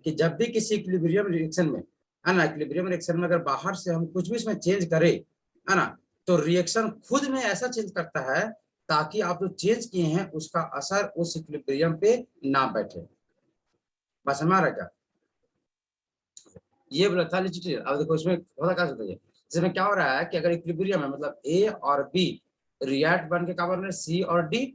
कि जब भी किसी इक्विलिब्रियम रिएक्शन में, है ना, इक्विलिब्रियम रिएक्शन में अगर बाहर से हम कुछ भी इसमें चेंज करें, है ना, तो रिएक्शन खुद में ऐसा चेंज करता है ताकि आप जो चेंज किए हैं उसका असर उस इक्विलिब्रियम पे ना बैठे। बस हमारा क्या ये बोला था लिटरेचर। अब देखो इसमें होता क्या होता है, इसमें क्या हो रहा है कि अगर इक्विलिब्रियम है मतलब A और B रिएक्ट बन के क्या बन रहे हैं, C और D,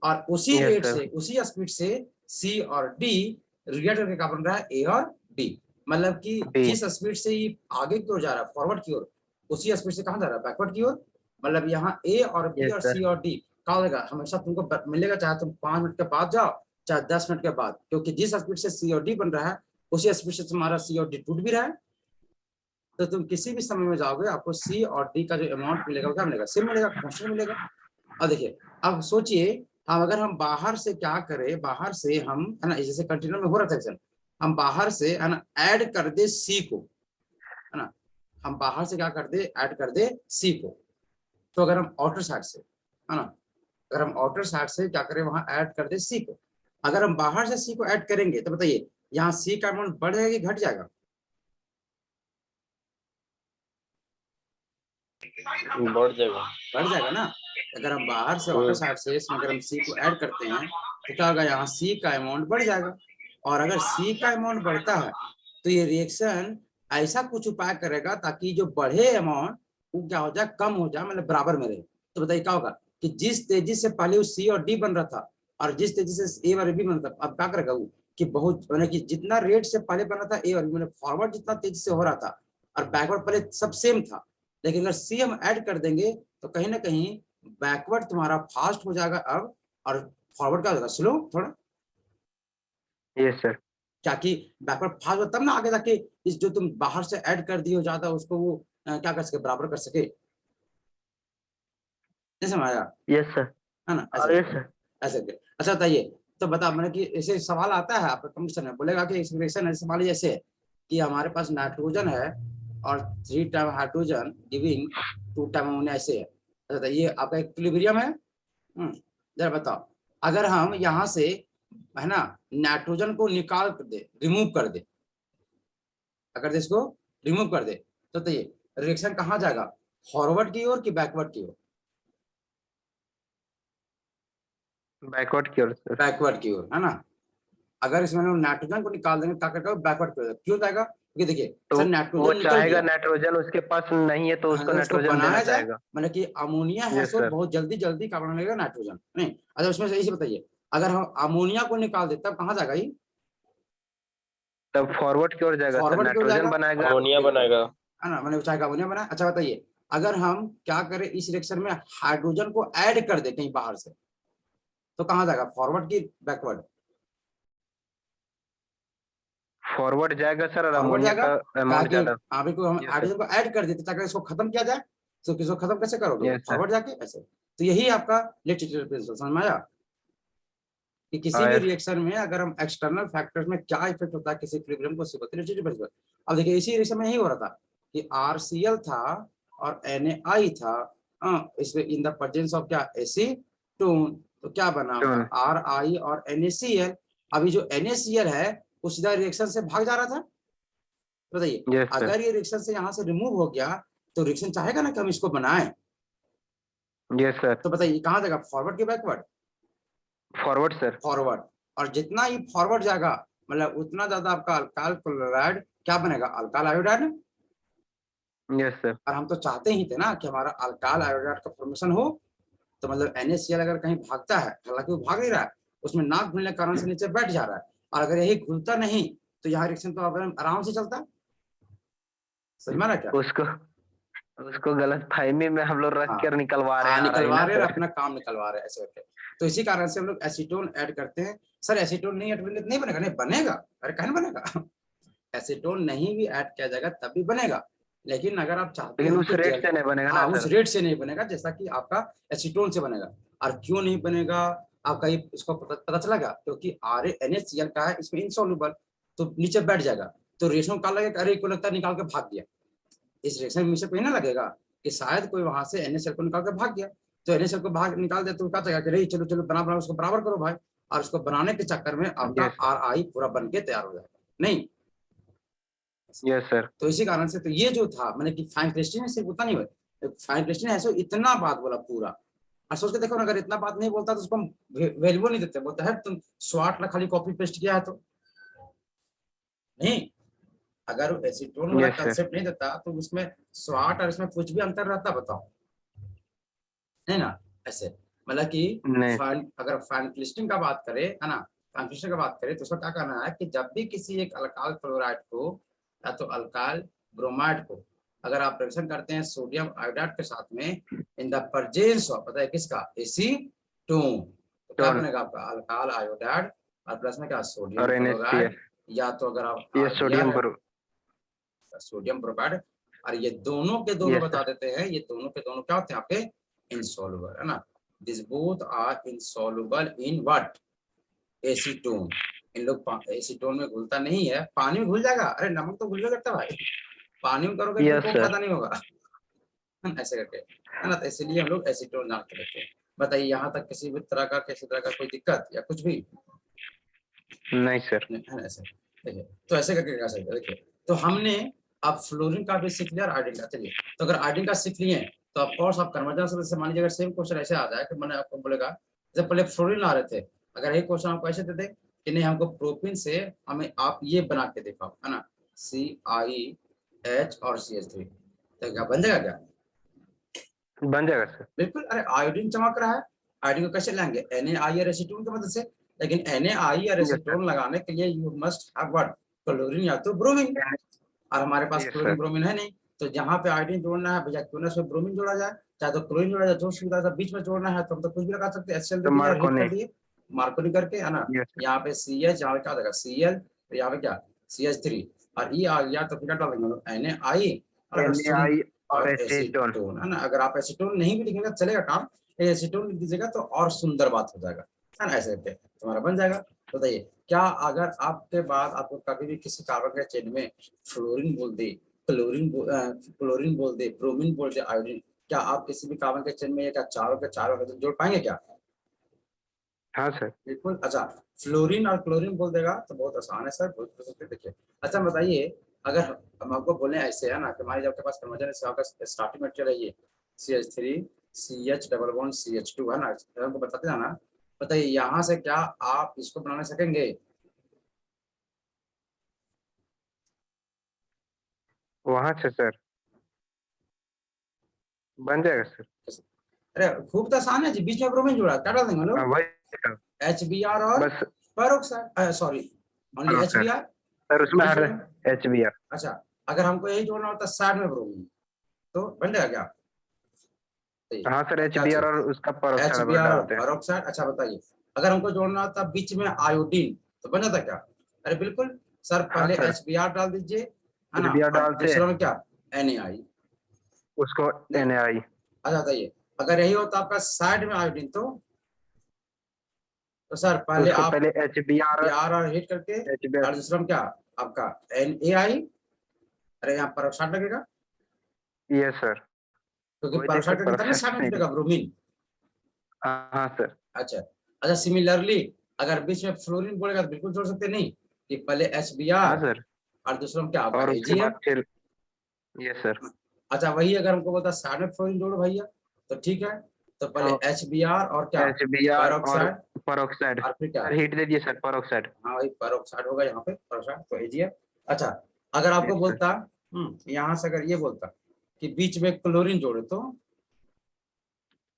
और उसी Yes, रेट sir. से उसी स्पीड से सी और डी रिलेट करके क्या बन रहा है, ए और डी। मतलब कि D. जिस स्पीड से ये आगे की ओर जा रहा है, फॉरवर्ड की ओर, उसी स्पीड से कहाँ जा रहा है, बैकवर्ड की ओर। मतलब यहाँ ए और बी Yes, और sir. सी और डी क्या होगा, हमेशा तुमको मिलेगा, चाहे तुम 5 मिनट के बाद जाओ चाहे 10 मिनट के बाद, क्योंकि जिस स्पीड से सी और डी बन रहा है उसी स्पीड से तुम्हारा सी और डी टूट भी रहा है। तो तुम किसी भी समय में जाओगे आपको सी और डी का जो अमाउंट मिलेगा वो क्या मिलेगा, सेम मिलेगा, कांस्टेंट मिलेगा। अब देखिए, अब सोचिए हम अगर हम बाहर से क्या करें, बाहर से हम है ना, जैसे कंटिन्यू में हो रहा था, हम बाहर से है ना ऐड कर दे सी को, है ना, हम बाहर से क्या कर दे, ऐड कर दे सी को। तो अगर हम आउटर साइड से, है ना, अगर हम आउटर साइड से क्या करें, वहां ऐड कर दे सी को, अगर हम बाहर से सी को ऐड करेंगे तो बताइए यहाँ सी का अमाउंट बढ़ जाएगा कि घट जाएगा, बढ़ जाएगा। बढ़ जाएगा ना। अगर हम बाहर से आउटर साइड से इसमें अगर हम सी को ऐड करते हैं तो क्या होगा, यहाँ सी का अमाउंट बढ़ जाएगा। और अगर सी का अमाउंट बढ़ता है तो ये रिएक्शन ऐसा कुछ उपाय करेगा ताकि जो बढ़े अमाउंट वो क्या हो जाए, कम हो जाए, मतलब बराबर में रहे। तो बताइए क्या होगा कि जिस तेजी से पहले वो सी और डी बन रहा था और जिस तेजी से ए और बी बन रहा था, अब क्या करेगा वो कि बहुत, मतलब कि जितना रेट से पहले बन रहा था ए और बी, मतलब फॉरवर्ड जितना तेजी से हो रहा था और बैकवर्ड पहले सब सेम था, लेकिन अगर सी हम ऐड कर देंगे तो कहीं ना कहीं बैकवर्ड तुम्हारा फास्ट हो जाएगा अब, और फॉरवर्ड क्या हो जाएगा, स्लो थोड़ा। Yes, sir. क्या कि बैकवर्ड फास्ट हो तब ना आगे जाके इस जो तुम बाहर से ऐड कर दिए हो ज्यादा उसको वो क्या कर सके, बराबर कर सके। जैसे आया Yes, sir. है ना, ऐसे Yes, sir. ऐसे करके। अच्छा बताइए, तो बता मैंने कि ऐसे सवाल आता है आपका कंपटीशन में, बोलेगा कि एक्सप्रेशन ऐसे मान लीजिए ऐसे कि हमारे पास नाइट्रोजन है और 3 time hydrogen giving 2 time ammonia, ऐसे है। अच्छा ये आपका इक्विलिब्रियम है। जरा बताओ, अगर हम यहाँ से है ना नाइट्रोजन को निकाल कर दे, रिमूव कर दे, अगर इसको रिमूव कर दे तो ये रिएक्शन कहाँ जाएगा, फॉरवर्ड की ओर कि बैकवर्ड की ओर, Backward की ओर, sir. बैकवर्ड की ओर, है ना। अगर इसमें हम नाइट्रोजन को निकाल देंगे क्या करेगा, बैकवर्ड की ओर क्यों जाएगा, क्योंकि देखिए तो सर वो नाइट्रोजन निकल चाहेगा गया, नाइट्रोजन उसके पास नहीं है तो हाँ, उसको तो उसको नाइट्रोजन देना बनाया जाए, चाहेगा। मतलब कि अमोनिया है Yes, सो sir. बहुत जल्दी जल्दी क्या बना लेगा, नाइट्रोजन नहीं। अच्छा उसमें से इसे बताइए, अगर हम अमोनिया को निकाल दे तब कहाँ जाएगा ये, तब फॉरवर्ड की ओर जाएगा सर, फॉरवर्ड की ओर नाइट्रोजन जाएगा, बनाएगा, अमोनिया बिल्कुल बनाएगा, है ना, मैंने चाहेगा अमोनिया बना। अच्छा बताइए, अगर हम क्या करें इस रिएक्शन में हाइड्रोजन को ऐड कर दे कहीं बाहर से तो कहाँ जाएगा, फॉरवर्ड की बैकवर्ड, फॉरवर्ड जाएगा सर और फॉरवर्ड अमोनिया जाएगा। का कहा अमाउंट कि ज्यादा। अभी को हम यस सर। हाइड्रोजन को ऐड कर देते ताकि इसको खत्म किया जाए, तो किसको खत्म कैसे करोगे, यस सर। फॉरवर्ड जाके ऐसे। तो यही आपका लिटरेचर प्रिंसिपल समझ में आया कि किसी भी यस। रिएक्शन में अगर हम एक्सटर्नल फैक्टर्स में क्या इफेक्ट होता है किसी इक्विलिब्रियम को सिखाते हैं लिटरेचर प्रिंसिपल। अब देखिए इसी रिएक्शन में यही हो रहा था कि RCl था और NaI था, इसमें इन द प्रेजेंस ऑफ क्या, एसीटोन, तो क्या बना टोन। RI और NaCl। अभी जो NaCl है वो सीधा रिएक्शन से भाग जा रहा था। बताइए यस सर। अगर ये रिएक्शन से यहाँ से रिमूव हो गया तो रिएक्शन चाहेगा ना कि हम इसको बनाएं, यस सर। तो बताइए कहाँ जाएगा, फॉरवर्ड के बैकवर्ड, फॉरवर्ड सर। फॉरवर्ड। और जितना ही फॉरवर्ड जाएगा मतलब उतना ज्यादा आपका अल्काइल क्लोराइड क्या बनेगा, अल्काइल आयोडाइड। Yes sir. और हम तो चाहते ही थे ना कि हमारा अल्काइल आयोडाइड का फॉर्मेशन हो, तो मतलब NaCl अगर कहीं भागता है, हालांकि वो भाग नहीं रहा है, उसमें नाक घुलने के कारण से नीचे बैठ जा रहा है, और अगर यही घुलता नहीं तो यहाँ रिएक्शन तो आराम से चलता। समझ में आ रहा है क्या, उसको उसको गलत फहमी में हम लोग रख हाँ कर निकलवा रहे हाँ हैं, आ रही निकलवा ना रहे हैं, सर। अपना काम निकलवा रहे हैं ऐसे करके। तो इसी कारण से हम लोग एसीटोन ऐड करते हैं। सर एसीटोन नहीं ऐड करेंगे तो नहीं बनेगा, नहीं बनेगा, अरे कहीं बनेगा एसीटोन नहीं भी ऐड किया जाएगा तब भी बनेगा, लेकिन अगर आप चाहते लेकिन हो उस कि रेट से नहीं बनेगा ना हाँ उस सर। रेट से नहीं बनेगा जैसा कि आपका एसीटोन से बनेगा। और क्यों नहीं बनेगा आपका ये इसको पता चलेगा, क्योंकि NaCl का है इसमें इनसॉल्युबल, तो नीचे बैठ जाएगा, तो रेशों का लगेगा, अरे को लगता है निकाल के भाग गया, इस रिएक्शन में कहीं ना लगेगा कि शायद कोई वहां से NaCl को निकाल के भाग गया, तो NaCl को भाग निकाल दे तो क्या चाहिए कि नहीं चलो चलो बना बना उसको बराबर करो भाई, और उसको बनाने के चक्कर में आपका यस सर। RI पूरा बन के तैयार हो जाएगा नहीं। Yes sir. तो इसी कारण से तो ये जो था मैंने कि फाइन क्रिस्टिन सिर्फ उतना नहीं हुआ, फाइन क्रिस्टिन ऐसे इतना बात बोला पूरा, और सोच के देखो ना अगर इतना बात नहीं बोलता तो उसको हम वैल्यू नहीं देते, बोलता है तुम स्वाट खाली कॉपी पेस्ट किया है तो नहीं, अगर एसीटोन वाला यस सर। कंसेप्ट नहीं देता तो उसमें स्वाट और इसमें कुछ भी अंतर रहता बताओ, है ना ऐसे। मतलब कि नहीं अगर फाइन क्लिस्टिंग का बात करें है ना, फाइन क्लिस्टिंग का बात करें तो उसका क्या करना है कि जब भी किसी एक अल्काइल क्लोराइड को या तो अल्काइल ब्रोमाइड को अगर आप रिएक्शन करते हैं सोडियम आयोडाइड के साथ में इन द प्रेजेंस ऑफ पता है किसका एसीटोन, तो क्या टोन बनेगा आपका अल्काइल आयोडाइड और प्लस में क्या सोडियम और क्लोराइड, NaCl, या तो अगर आप ये RBr सोडियम सोडियम ब्रोमाइड, और ये दोनों के दोनों यस बता सर। देते हैं, ये दोनों के दोनों क्या होते हैं आपके इनसॉल्युबल है ना, this both are insoluble in what acetone. इन लोग एसीटोन में घुलता नहीं है, पानी में घुल जाएगा, अरे नमक तो घुल जाता है भाई, पानी में करोगे तो यस कोई सर। फायदा नहीं होगा ऐसे करके है ना, तो इसलिए हम लोग एसीटोन नाम के रखते हैं। बताइए यहाँ तक किसी भी तरह का कोई दिक्कत या कुछ भी नहीं सर। नहीं है ना, ऐसे देखिए तो ऐसे करके कर सकते हैं। देखिए तो हमने अब फ्लोरीन का भी सीख लिया और आयोडीन का, चलिए तो अगर आयोडीन का सीख लिए तो ऑफ कोर्स आप कन्वर्जन से मान लीजिए अगर सेम क्वेश्चन ऐसे आ जाए कि मैंने आपको बोलेगा जब पहले फ्लोरीन ला रहे थे, अगर एक क्वेश्चन आपको ऐसे देते कि नहीं हमको प्रोपीन से हमें आप ये बना के दिखाओ है ना, CiH और CH3, तो क्या बन जाएगा क्या? बन जाएगा सर। बिल्कुल, अरे आयोडीन चमक रहा है, आयोडीन को कैसे लाएंगे NaI और एसीटोन की मदद से, लेकिन NaI और यस सर। एसीटोन लगाने के लिए you must have what chlorine या तो ब्रोमीन, और हमारे पास यस क्लोरीन सर। ब्रोमीन है नहीं, तो जहाँ पे आयोडीन जोड़ना है भैया क्यों ना उसमें ब्रोमीन जोड़ा जाए, चाहे तो क्लोरीन जोड़ा जाए, जो सुविधा था बीच में जोड़ना है तो हम तो कुछ भी लगा सकते हैं, HCl दे तो दिया और हीट मार्कोनी। कर दिए मार्कोनी करके है ना, यस यहाँ पे CH, यहाँ पे क्या देगा Cl, तो यहाँ पे क्या CH3 और E आ गया तो फिर क्या डालेंगे NaI, और अगर सुन NaI और और एसीटोन। एसीटोन है ना, अगर आप एसीटोन नहीं भी लिखेंगे चलेगा काम, एसीटोन लिख दीजिएगा तो और सुंदर बात हो जाएगा है ना, ऐसे करके तुम्हारा बन जाएगा। बताइए क्या अगर आपके बाद आपको कभी भी किसी कार्बन के चेन में फ्लोरीन बोल दे, क्लोरीन बोल दे, ब्रोमीन बोल दे, आयोडीन, क्या आप किसी भी कार्बन के चेन में ये क्या चारों के चारों हाइड्रोजन जोड़ पाएंगे क्या? हाँ सर। बिल्कुल। अच्छा फ्लोरीन और क्लोरीन बोल देगा तो बहुत आसान है सर, बहुत देखिए। अच्छा बताइए अगर हम आपको बोले ऐसे है ना कि हमारे आपके पास कन्वर्जन से आपका स्टार्टिंग मटेरियल है ये CH3 CH double bond CH2 है ना, हमको बताते जाना। बताइए यहाँ से क्या आप इसको बनाने सकेंगे? वहां से सर बन जाएगा सर। अरे खूब तो आसान है जी, बीच में ब्रोमीन जोड़ा क्या डाल देंगे हाँ लोग वही सर। HBr और बस peroxide, sorry only sir. HBr sir उसमें बीच हर में। HBr। अच्छा अगर हमको यही जोड़ना होता साइड में ब्रोमीन तो बन जाएगा क्या? हाँ सर क्या HBr और चीज उसका पेरोक्साइड अगर HBr और डालते हैं। पेरोक्साइड। अच्छा बताइए अगर हमको जोड़ना होता बीच में आयोडीन तो बन जाता क्या? अरे बिल्कुल सर, हाँ पहले सर HBr डाल दीजिए है ना, HBr और डालते दूसरा हैं में क्या NaI उसको नहीं। NaI। अच्छा बताइए अगर यही होता आपका साइड में आयोडीन तो सर पहले उसको आप पहले HBr Br और हिट करके, HBr। और दूसरा में क्या आपका NaI, अरे यहाँ पेरोक्साइड लगेगा यस सर। क्योंकि वही चीज पेरोक्साइड सर का कितना साइड पेरोक्साइड में नहीं जुड़ेगा ब्रोमीन। हाँ सर। अच्छा अच्छा सिमिलरली अगर बीच में फ्लोरीन बोलेगा तो बिल्कुल जोड़ सकते नहीं कि पहले हाँ HBr सर और दूसरा में क्या आपका और उसके AgF। बाद फिर यस सर। अच्छा वही अगर हमको बोलता साइड में फ्लोरीन जोड़ो भैया तो ठीक है, तो पहले तो HBr और क्या HBr और पेरोक्साइड पेरोक्साइड। और फिर क्या, सर हीट दे दिए सर पेरोक्साइड। हाँ वही पेरोक्साइड होगा यहाँ पे पेरोक्साइड तो AgF। अच्छा अगर आपको यस सर। बोलता यहाँ से अगर ये बोलता कि बीच में क्लोरीन जोड़ो तो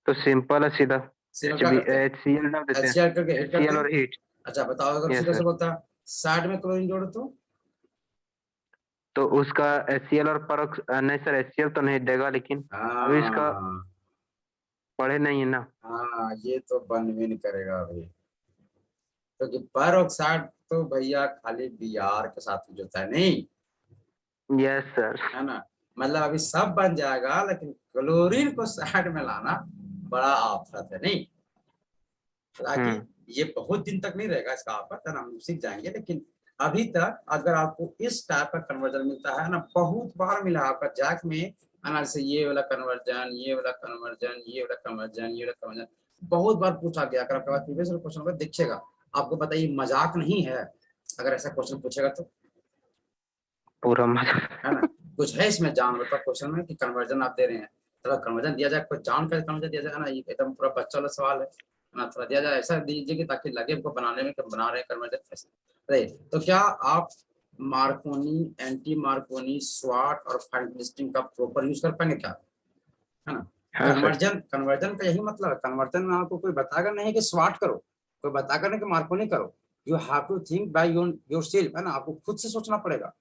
सिंपल है सीधा सीधा क्या HB करते हैं HCl डाल देते हैं। HCl करके हिट करते HCl हैं। और हीट। अच्छा बताओ अगर यस सीधा से सर। बोलता साइड में क्लोरीन जोड़ो तो उसका HCl और परोक्स नहीं सर HCl तो नहीं देगा लेकिन अभी इसका हाँ पढ़े नहीं है ना। हाँ ये तो बन भी नहीं करेगा अभी, क्योंकि पेरोक्साइड तो भैया खाली Br के साथ में जुड़ता है नहीं यस सर। है ना, मतलब अभी सब बन जाएगा लेकिन क्लोरीन को साइड में लाना बड़ा आफत है नहीं, हालांकि हम्म। ये बहुत दिन तक नहीं रहेगा इसका आफत है ना, हम सीख जाएंगे, लेकिन अभी तक अगर आपको इस टाइप का कन्वर्जन मिलता है ना, बहुत बार मिला आपका जैक में है ना, जैसे ये वाला कन्वर्जन, ये वाला कन्वर्जन, ये वाला कन्वर्जन, ये वाला कन्वर्जन, बहुत बार पूछा गया। अगर आपके पास प्रीवियस क्वेश्चन होगा देखिएगा, आपको बताइए मजाक नहीं है अगर ऐसा क्वेश्चन पूछेगा तो, पूरा मजा। है ना, कुछ है इसमें जान मतलब क्वेश्चन में कि कन्वर्जन आप दे रहे हैं, थोड़ा कन्वर्जन दिया जाए, कोई जान कर कन्वर्जन दिया जाए ना, ये एकदम पूरा बच्चा वाला सवाल है ना, थोड़ा दिया जाए ऐसा दीजिए कि ताकि लगे हमको बनाने में कि बना रहे हैं कन्वर्जन ऐसे। अरे तो क्या आप मार्कोनी, एंटी मार्कोनी, स्वाट और फाइन लिस्टिंग का प्रॉपर यूज कर पाएंगे क्या, है ना? हाँ सर। कन्वर्जन कन्वर्जन का यही मतलब है। कन्वर्जन में आपको कोई बताएगा नहीं कि स्वाट करो, कोई बताएगा नहीं कि मार्कोनी करो। You have to think by yourself, है ना। आपको खुद से सोचना पड़ेगा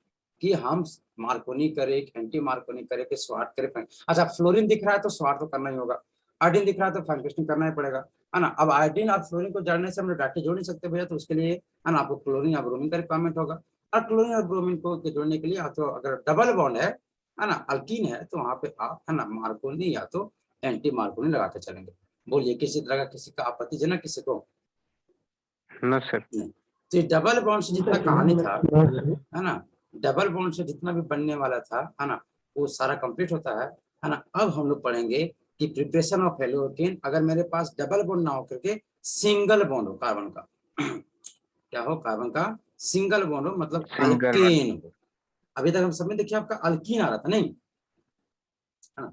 कि हम मार्कोनी करें, एंटी मार्कोनी करें, कि स्वाट करें। अच्छा, फ्लोरीन दिख रहा है तो स्वाट तो करना ही होगा, आयोडीन दिख रहा है तो फैंकेस्टिंग करना ही पड़ेगा, है ना। अब आयोडीन और फ्लोरीन को जोड़ने से हम लोग डाटा जोड़ नहीं सकते भैया, तो उसके लिए, है ना, आपको क्लोरीन या ब्रोमीन का रिक्वायरमेंट होगा। और क्लोरीन और ब्रोमीन को जोड़ने के लिए या तो अगर डबल बॉन्ड है ना, अल्कीन है, तो वहां पे आप, है ना, मार्कोनी या तो एंटी मार्कोनी लगा के चलेंगे। बोलिए किसी तरह का किसी का आपत्तिजनक किसी को? No sir. नहीं। तो ये डबल बॉन्ड से जितना कहानी था, है ना, डबल बॉन्ड से जितना भी बनने वाला था, है ना, वो सारा कंप्लीट होता है ना। अब हम लोग पढ़ेंगे कि प्रिपरेशन ऑफ हेलोकेन, अगर मेरे पास डबल बॉन्ड ना होकर के सिंगल बॉन्ड हो कार्बन का, क्या हो, कार्बन का सिंगल बॉन्ड हो, मतलब सिंगल वन। अल्केन हो। अभी तक हम सब में देखिए आपका अल्कीन आ रहा था, नहीं, है ना।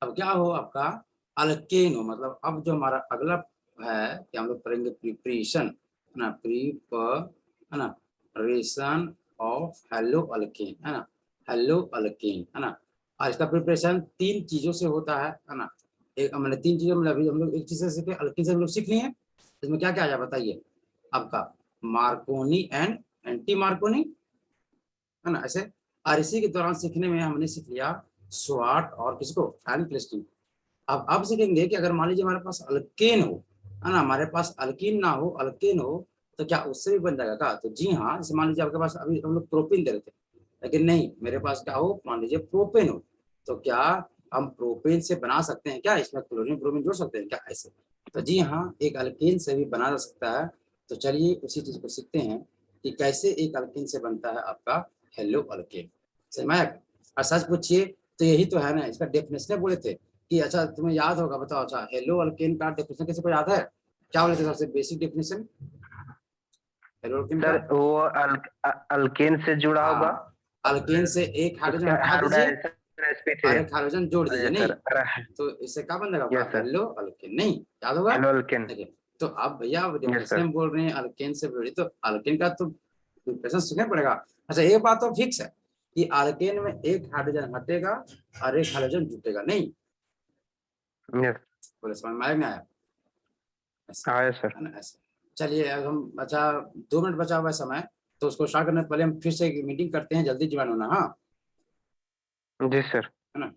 अब क्या हो आपका अल्केन हो, मतलब अब जो हमारा अगला है कि हम लोग पढ़ेंगे प्रिपरेशन, है ना, है ना, रेशन ऑफ हेलो अल्केन, है ना, हेलो अल्केन, है ना। और इसका प्रिपरेशन 3 चीजों से होता है ना। एक मैंने 3 चीजों में अभी हम लोग एक चीज से सीखे, अल्केन से हम लोग सीख लिए। इसमें क्या क्या आया बताइए आपका, मार्कोनी एंड एंटी मार्कोनी, है ना, ऐसे। और इसी के दौरान सीखने में हमने सीख लिया स्वाट और किसको, फैन क्लिस्टिंग। अब सीखेंगे कि अगर मान लीजिए हमारे पास अल्केन हो, है ना, हमारे पास अल्कीन ना हो, अल्केन हो, तो क्या उससे भी बन जाएगा क्या? तो जी हाँ, जैसे मान लीजिए आपके पास अभी हम लोग प्रोपेन दे रहे थे, लेकिन नहीं, मेरे पास क्या हो, मान लीजिए प्रोपेन हो, तो क्या हम प्रोपेन से बना सकते हैं क्या? इसमें क्लोरीन ब्रोमीन जोड़ सकते हैं क्या ऐसे? तो जी हाँ, एक अल्केन से भी बना जा सकता है। तो चलिए उसी चीज को सीखते हैं कि कैसे एक अल्केन से बनता है आपका हेलो अल्केन। समझ में आया? और सच पूछिए तो यही तो है ना, इसका डेफिनेशन बोले थे कि, अच्छा तुम्हें याद होगा, बताओ, अच्छा हेलो अल्केन का डेफिनेशन किसी को याद है? क्या बोले थे सबसे बेसिक डेफिनेशन हेलो अल्केन का? सर वो अल्केन से जुड़ा होगा, हाँ, अल्केन से एक हाइड्रोजन उसका हटा दीजिए हाइब्रिडाइजेशन sp3 और है। एक हाइड्रोजन जोड़ दीजिए, यस नहीं, सर। तो इससे क्या बन जाएगा यस आपका सर। हेलो अल्केन, नहीं याद होगा? Hello alkane. देखिए, तो अब भैया यस डेफिनेशन सर। में बोल रहे हैं अल्केन से जुड़ी, तो अल्केन का तो डेफिनेशन सीखना पड़ेगा। अच्छा, एक बात तो फिक्स है कि अल्केन में एक हाइड्रोजन हटेगा और एक हाइड्रोजन जुटेगा, नहीं? यस। बोले समझ में आया नहीं आया? ऐसे, हाँ यस सर। है ना, ऐसे। चलिए अब हम, अच्छा 2 मिनट बचा हुआ है समय, तो उसको स्टार्ट करने से पहले हम फिर से एक मीटिंग करते हैं, जल्दी ज्वाइन होना, हाँ, जी सर। है ना।